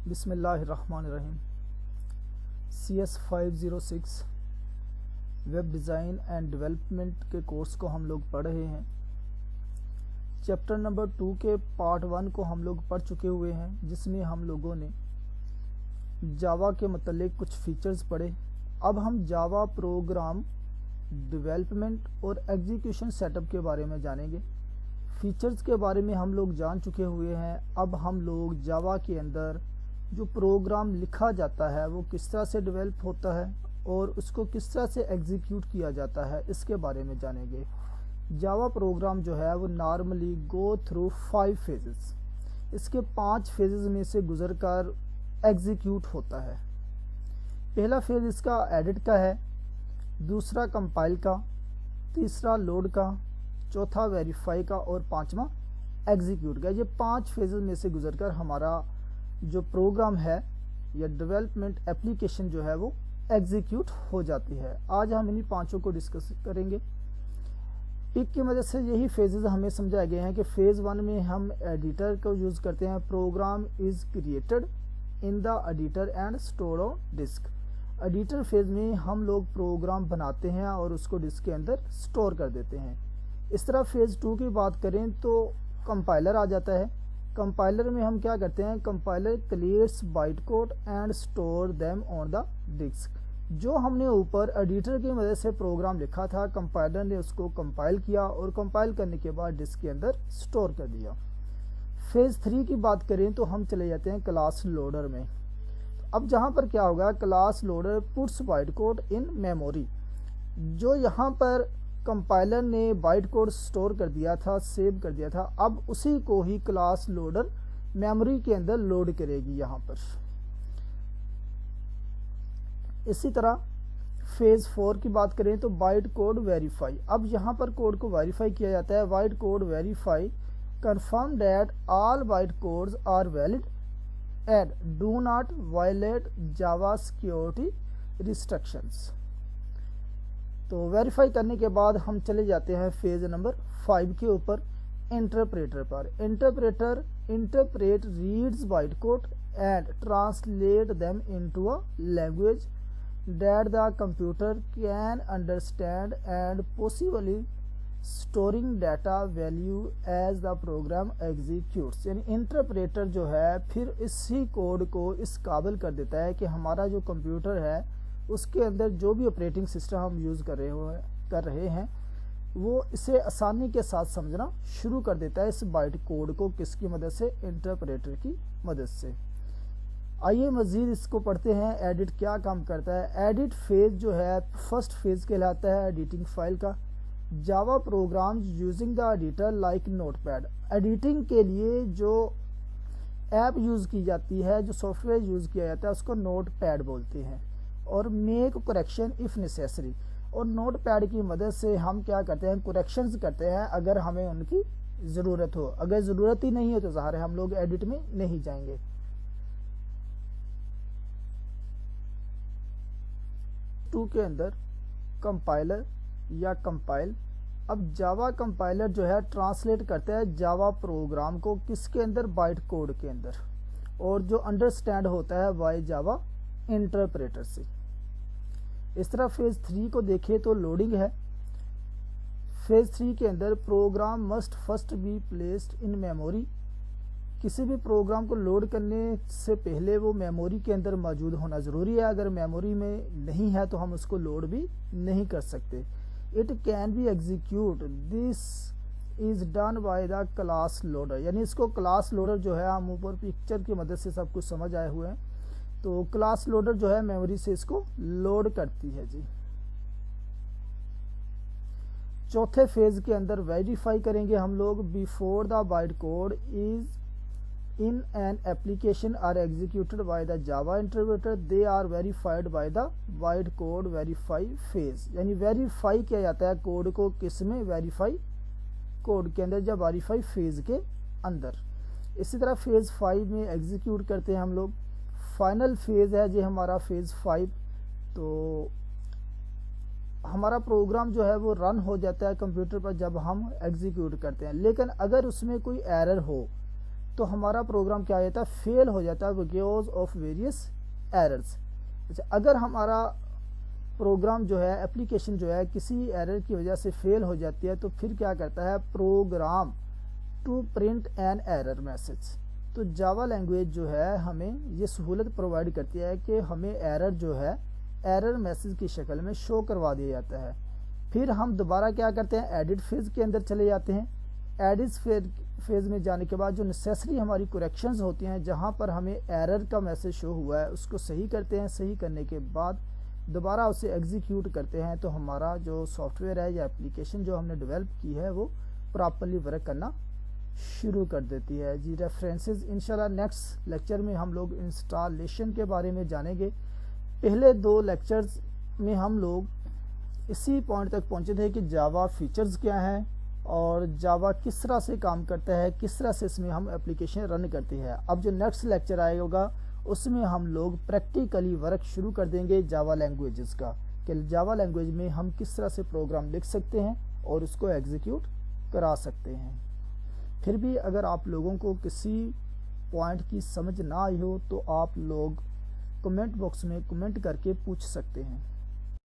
بسم اللہ الرحمن الرحیم CS506 web design and development کے کورس کو ہم لوگ پڑھ رہے ہیں۔ چیپٹر نمبر 2 کے پارٹ 1 کو ہم لوگ پڑھ چکے ہوئے ہیں، جس میں ہم لوگوں نے جاوا کے متعلق کچھ فیچرز پڑھے۔ اب ہم جاوا پروگرام ڈیولپمنٹ اور ایگزیکیوشن سیٹ اپ کے بارے میں جانیں گے۔ فیچرز کے بارے میں ہم لوگ جان چکے ہوئے ہیں۔ اب ہم لوگ جاوا کے اندر جو پروگرام لکھا جاتا ہے وہ کس طرح سے ڈیولپ ہوتا ہے اور اس کو کس طرح سے ایگزیکیوٹ کیا جاتا ہے، اس کے بارے میں جانیں گے۔ جاوا پروگرام جو ہے وہ نارملی گو تھرو 5 فیزز، اس کے 5 فیزز میں سے گزر کر ایگزیکیوٹ ہوتا ہے۔ پہلا فیز اس کا ایڈٹ کا ہے، دوسرا کمپائل کا، تیسرا لوڈ کا، چوتھا ویریفائی کا اور پانچواں ایگزیکیوٹ کا۔ یہ 5 فیزز میں سے گزر کر ہمارا جو پروگرام ہے یا ڈیولپمنٹ اپلیکیشن جو ہے وہ ایگزیکیوٹ ہو جاتی ہے۔ آج ہم انہی 5 کو ڈسکس کریں گے۔ پک کی مدد سے یہی فیزز ہمیں سمجھائے گئے ہیں کہ فیز 1 میں ہم ایڈیٹر کو یوز کرتے ہیں۔ Program is created in the editor and stored on disk. Editor phase میں ہم لوگ پروگرام بناتے ہیں اور اس کو ڈسک کے اندر اسٹور کر دیتے ہیں۔ اس طرح فیز 2 کی بات کریں تو کمپائلر آ جاتا ہے۔ کمپائلر میں ہم کیا کرتے ہیں، compiler clears byte code and store them on the disk. جو ہم نے اوپر ایڈیٹر کی مدد سے پروگرام لکھا تھا، کمپائلر نے اس کو کمپائل کیا اور کمپائل کرنے کے بعد ڈسک کے اندر اسٹور کر دیا۔ فیز 3 کی بات کریں تو ہم چلے جاتے ہیں کلاس لوڈر میں۔ اب جہاں پر کیا ہوگا، class loader puts byte code in memory. جو یہاں پر کمپائلر نے بائٹ کوڈ سٹور کر دیا تھا، سیو کر دیا تھا، اب اسی کو ہی کلاس لوڈر میموری کے اندر لوڈ کرے گی یہاں پر۔ اسی طرح فیز 4 کی بات کریں تو بائٹ کوڈ ویریفائی۔ اب یہاں پر کوڈ کو ویریفائی کیا جاتا ہے۔ Byte code verify confirm that all byte codes are valid and do not violate Java security restrictions. تو ویریفائی کرنے کے بعد ہم چلے جاتے ہیں فیز نمبر 5 کے اوپر، انٹرپریٹر پر۔ Interpreter interpret reads byte code and translate them into a language that the computer can understand and possibly storing data value as the program executes. یعنی انٹرپریٹر جو ہے پھر اسی کوڈ کو اس قابل کر دیتا ہے کہ ہمارا جو کمپیوٹر ہے اس کے اندر جو بھی آپریٹنگ سسٹم ہم یوز کر رہے ہیں وہ اسے آسانی کے ساتھ سمجھنا شروع کر دیتا ہے، اس بائٹ کوڈ کو۔ کس کی مدد سے؟ انٹرپریٹر کی مدد سے۔ آئیے مزید اس کو پڑھتے ہیں، ایڈٹ کیا کام کرتا ہے۔ ایڈٹ فیز جو ہے فرسٹ فیز کہلاتا ہے ایڈیٹنگ فائل کا۔ Java program using the editor like notepad. Editing کے لیے جو ایپ یوز کی جاتی ہے، جو سافٹ ویئر یوز کیا جاتا ہے، اس کو نوٹ پیڈ بولتے ہیں۔ اور میک کریکشن اف نیسیسری، اور نوٹ پیڈ کی مدد سے ہم کیا کرتے ہیں، کریکشنز کرتے ہیں اگر ہمیں ان کی ضرورت ہو۔ اگر ضرورت ہی نہیں ہو تو ظاہر ہے ہم لوگ ایڈٹ میں نہیں جائیں گے۔ 2 کے اندر کمپائلر یا کمپائل۔ اب جاوا کمپائلر جو ہے ٹرانسلیٹ کرتا ہے جاوا پروگرام کو کس کے اندر، بائٹ کوڈ کے اندر، اور جو انڈرسٹینڈ ہوتا ہے بائی جاوا انٹرپریٹر سے۔ اس طرح فیز 3 کو دیکھیں تو لوڈنگ ہے۔ فیز 3 کے اندر program must first be placed in memory. کسی بھی پروگرام کو لوڈ کرنے سے پہلے وہ میموری کے اندر موجود ہونا ضروری ہے۔ اگر میموری میں نہیں ہے تو ہم اس کو لوڈ بھی نہیں کر سکتے۔ It can be execute this is done by the class loader. یعنی اس کو کلاس لوڈر جو ہے، ہم اوپر پکچر کی مدد سے سب کچھ سمجھ آئے ہوئے ہیں، تو کلاس لوڈر جو ہے میموری سے اس کو لوڈ کرتی ہے جی۔ چوتھے فیز کے اندر ویریفائی کریں گے ہم لوگ۔ Before the byte code is in an application are executed by the Java interpreter, they are verified by the byte code verify phase۔ یعنی ویریفائی کیا جاتا ہے کوڈ کو کس میں، ویریفائی کوڈ کے اندر، یا ویریفائی فیز کے اندر۔ اسی طرح فیز 5 میں ایگزیکیوٹ کرتے ہیں ہم لوگ۔ فائنل فیز ہے جی ہمارا فیز 5۔ تو ہمارا پروگرام جو ہے وہ رن ہو جاتا ہے کمپیوٹر پر جب ہم ایگزیکیوٹ کرتے ہیں، لیکن اگر اس میں کوئی ایرر ہو تو ہمارا پروگرام کیا جاتا ہے، فیل ہو جاتا ہے بیکاز آف ویریس ایررز. اچھا، اگر ہمارا پروگرام جو ہے، اپلیکیشن جو ہے کسی ایرر کی وجہ سے فیل ہو جاتی ہے تو پھر کیا کرتا ہے program to print an error message. تو جاوا لینگویج جو ہے ہمیں یہ سہولت پرووائڈ کرتی ہے کہ ہمیں ایرر جو ہے ایرر میسج کی شکل میں شو کروا دیا جاتا ہے. پھر ہم دوبارہ کیا کرتے ہیں، ایڈٹ فیز کے اندر چلے جاتے ہیں. ایڈٹ فیز میں جانے کے بعد جو نیسیسری ہماری کریکشنز ہوتی ہیں، جہاں پر ہمیں ایرر کا میسج شو ہوا ہے اس کو صحیح کرتے ہیں. صحیح کرنے کے بعد دوبارہ اسے ایگزیکیوٹ کرتے ہیں تو ہمارا جو سافٹ ویئر ہے یا اپلیکیشن جو ہم نے ڈیولپ کی ہے وہ پراپرلی ورک کرنا شروع کر دیتی ہے. جی ریفرنسز انشاءاللہ نیکسٹ لیکچر میں ہم لوگ انسٹالیشن کے بارے میں جانیں گے. پہلے 2 لیکچرز میں ہم لوگ اسی پوائنٹ تک پہنچے تھے کہ جاوا فیچرز کیا ہیں اور جاوا کس طرح سے کام کرتا ہے، کس طرح سے اس میں ہم اپلیکیشن رن کرتے ہیں. اب جو نیکسٹ لیکچر آئے گا اس میں ہم لوگ پریکٹیکلی ورک شروع کر دیں گے جاوا لینگویجز کا، کہ جاوا لینگویج میں ہم کس طرح سے پروگرام لکھ سکتے ہیں اور اس کو ایگزیکیوٹ کرا سکتے ہیں. پھر بھی اگر آپ لوگوں کو کسی پوائنٹ کی سمجھ نہ آئی ہو تو آپ لوگ کمنٹ باکس میں کمنٹ کر کے پوچھ سکتے ہیں.